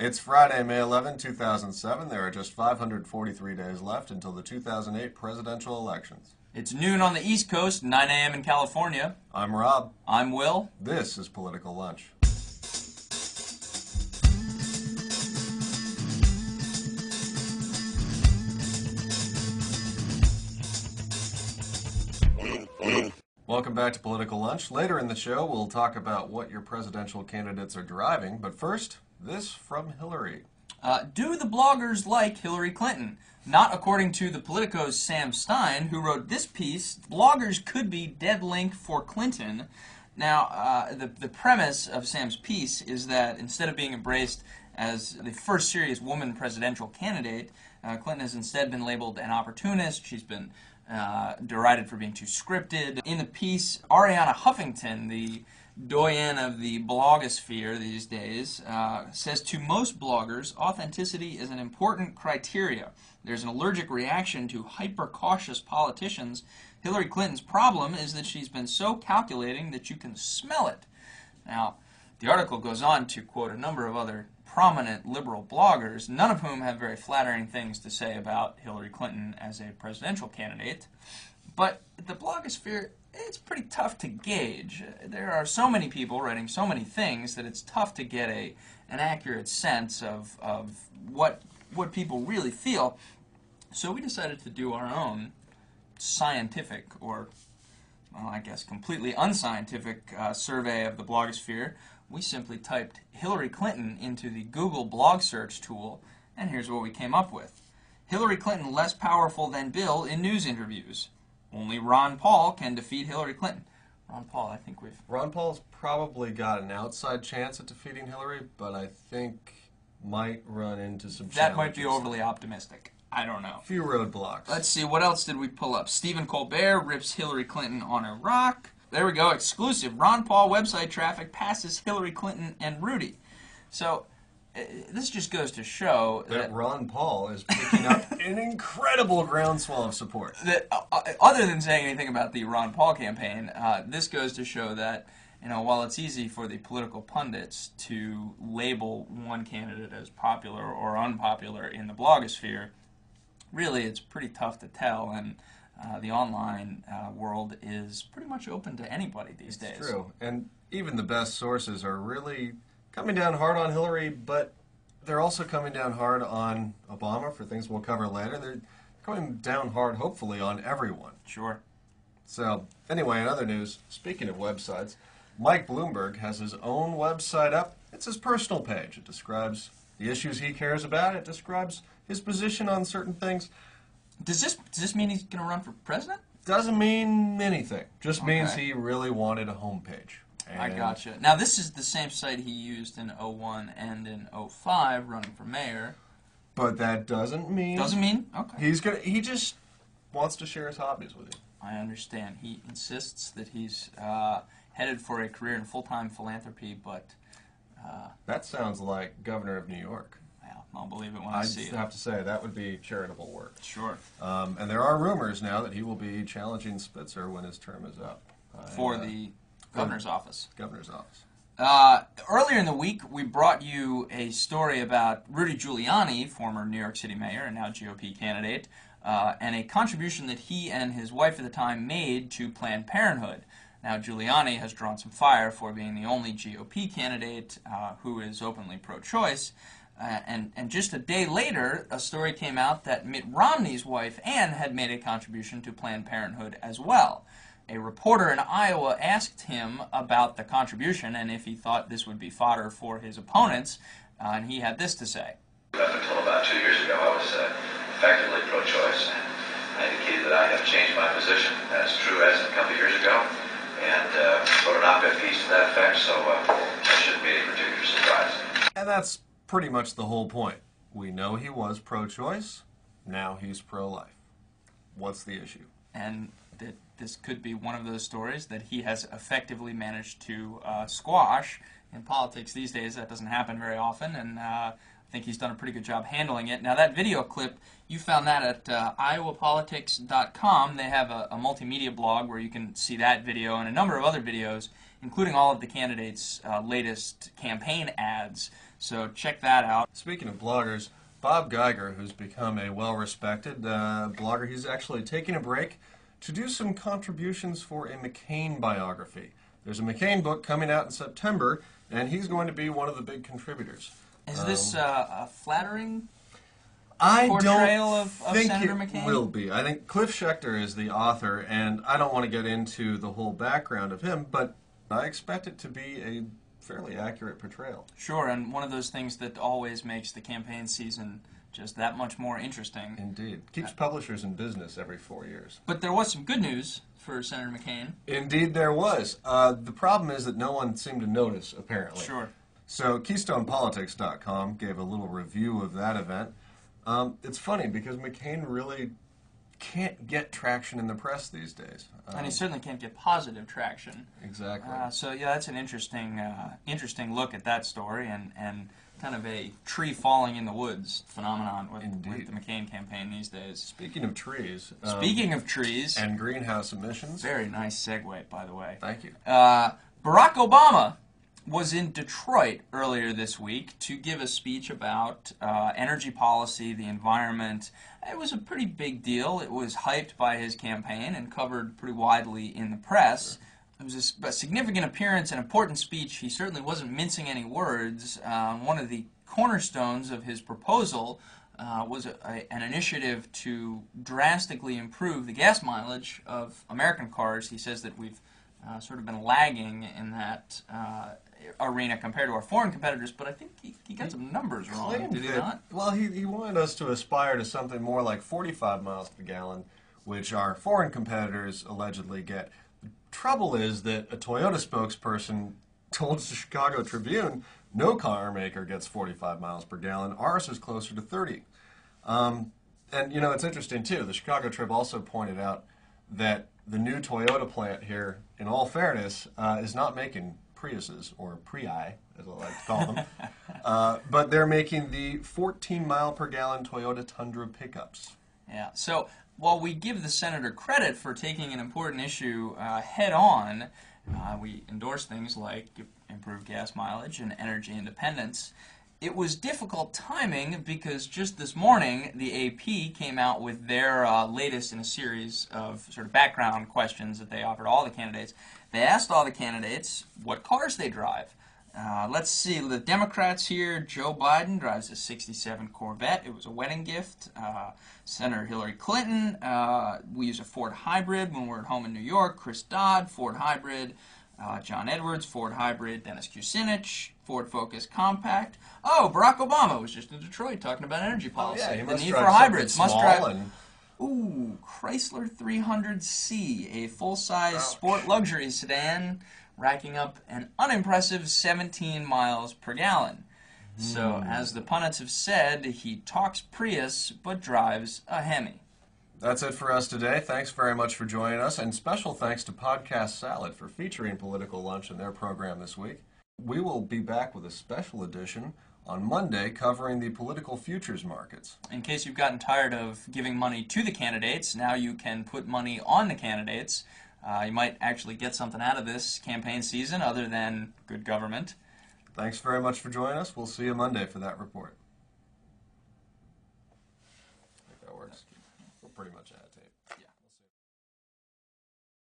It's Friday, May 11, 2007. There are just 543 days left until the 2008 presidential elections. It's noon on the East Coast, 9 a.m. in California. I'm Rob. I'm Will. This is Political Lunch. Welcome back to Political Lunch. Later in the show, we'll talk about what your presidential candidates are driving. But first, this from Hillary. Do the bloggers like Hillary Clinton? Not according to the Politico's Sam Stein, who wrote this piece, bloggers could be dead link for Clinton. Now, the premise of Sam's piece is that instead of being embraced as the first serious woman presidential candidate, Clinton has instead been labeled an opportunist. She's been derided for being too scripted. In the piece, Arianna Huffington, the doyen of the blogosphere these days, says to most bloggers, authenticity is an important criteria. There's an allergic reaction to hyper-cautious politicians. Hillary Clinton's problem is that she's been so calculating that you can smell it. Now, the article goes on to quote a number of other prominent liberal bloggers, none of whom have very flattering things to say about Hillary Clinton as a presidential candidate. But the blogosphere, it's pretty tough to gauge. There are so many people writing so many things that it's tough to get an accurate sense of what people really feel. So we decided to do our own scientific, or well, I guess completely unscientific survey of the blogosphere. We simply typed Hillary Clinton into the Google blog search tool, and here's what we came up with. Hillary Clinton less powerful than Bill in news interviews. Only Ron Paul can defeat Hillary Clinton. Ron Paul, I think Ron Paul's probably got an outside chance at defeating Hillary, but I think might run into some challenges. That might be overly optimistic. I don't know. A few roadblocks. Let's see, what else did we pull up? Stephen Colbert rips Hillary Clinton on Iraq. There we go, exclusive. Ron Paul website traffic passes Hillary Clinton and Rudy. So this just goes to show that Ron Paul is picking up an incredible groundswell of support. That other than saying anything about the Ron Paul campaign, this goes to show that while it's easy for the political pundits to label one candidate as popular or unpopular in the blogosphere, really it's pretty tough to tell, and the online world is pretty much open to anybody these days. It's true, and even the best sources are really coming down hard on Hillary, but they're also coming down hard on Obama for things we'll cover later. They're coming down hard, hopefully, on everyone. Sure. So, anyway, in other news, speaking of websites, Mike Bloomberg has his own website up. It's his personal page. It describes the issues he cares about. It describes his position on certain things. Does this mean he's going to run for president? Doesn't mean anything. Just means he really wanted a homepage. I gotcha. Now, this is the same site he used in 01 and in 05 running for mayor. But that doesn't mean... Doesn't mean? Okay. He just wants to share his hobbies with you. I understand. He insists that he's headed for a career in full-time philanthropy, but... that sounds like Governor of New York. Well, I'll believe it when I see it. I have to say, that would be charitable work. Sure. And there are rumors now that he will be challenging Spitzer when his term is up. For the governor's office. Governor's office. Earlier in the week, we brought you a story about Rudy Giuliani, former New York City mayor and now GOP candidate, and a contribution that he and his wife at the time made to Planned Parenthood. Now, Giuliani has drawn some fire for being the only GOP candidate who is openly pro-choice. And just a day later, a story came out that Mitt Romney's wife, Ann, had made a contribution to Planned Parenthood as well. A reporter in Iowa asked him about the contribution and if he thought this would be fodder for his opponents, and he had this to say. Up until about 2 years ago, I was effectively pro-choice, and I indicated that I have changed my position. That's true as a couple of years ago, and wrote an op-ed piece to that effect, so that shouldn't be any particular surprise. And that's pretty much the whole point. We know he was pro-choice, now he's pro-life. What's the issue? And that this could be one of those stories that he has effectively managed to squash. In politics these days, that doesn't happen very often, and I think he's done a pretty good job handling it. Now, that video clip, you found that at iowapolitics.com. They have a multimedia blog where you can see that video and a number of other videos, including all of the candidates' latest campaign ads. So check that out. Speaking of bloggers, Bob Geiger, who's become a well-respected blogger, he's actually taking a break to do some contributions for a McCain biography. There's a McCain book coming out in September, and he's going to be one of the big contributors. Is this a flattering I portrayal don't of think Senator it McCain? will be. I think Cliff Schechter is the author, and I don't want to get into the whole background of him, but I expect it to be a fairly accurate portrayal. Sure, and one of those things that always makes the campaign season just that much more interesting. Indeed. Keeps publishers in business every 4 years. But there was some good news for Senator McCain. Indeed there was. The problem is that no one seemed to notice, apparently. Sure. So KeystonePolitics.com gave a little review of that event. It's funny because McCain really can't get traction in the press these days. And he certainly can't get positive traction. Exactly. So yeah, that's an interesting look at that story and kind of a tree falling in the woods phenomenon with the McCain campaign these days. Speaking of trees. Speaking of trees. And greenhouse emissions. Very nice segue, by the way. Thank you. Barack Obama was in Detroit earlier this week to give a speech about energy policy, the environment. It was a pretty big deal. It was hyped by his campaign and covered pretty widely in the press. It was a significant appearance, an important speech. He certainly wasn't mincing any words. One of the cornerstones of his proposal was an initiative to drastically improve the gas mileage of American cars. He says that we've sort of been lagging in that arena compared to our foreign competitors, but I think he got some numbers wrong, did he not? Well, he wanted us to aspire to something more like 45 miles per gallon, which our foreign competitors allegedly get. The trouble is that a Toyota spokesperson told the Chicago Tribune no car maker gets 45 miles per gallon. Ours is closer to 30. And, you know, it's interesting, too. The Chicago Trib also pointed out that the new Toyota plant here, in all fairness, is not making Priuses, or Prii, as I like to call them, but they're making the 14-mile-per-gallon Toyota Tundra pickups. Yeah, so while we give the senator credit for taking an important issue head-on, we endorse things like improved gas mileage and energy independence. It was difficult timing because just this morning the AP came out with their latest in a series of sort of background questions that they offered all the candidates. They asked all the candidates what cars they drive. Let's see, the Democrats here, Joe Biden drives a 67 Corvette. It was a wedding gift. Senator Hillary Clinton, we use a Ford Hybrid when we're at home in New York. Chris Dodd, Ford Hybrid. John Edwards, Ford Hybrid. Dennis Kucinich, Ford Focus Compact. Oh, Barack Obama was just in Detroit talking about energy policy. Oh, yeah, the need for hybrids. Must drive. Ooh, Chrysler 300C, a full-size sport luxury sedan, racking up an unimpressive 17 miles per gallon. So, as the pundits have said, he talks Prius but drives a Hemi. That's it for us today. Thanks very much for joining us, and special thanks to Podcast Salad for featuring Political Lunch in their program this week. We will be back with a special edition on Monday covering the political futures markets. In case you've gotten tired of giving money to the candidates, now you can put money on the candidates. You might actually get something out of this campaign season other than good government. Thanks very much for joining us. We'll see you Monday for that report. I think that works. We're pretty much at it.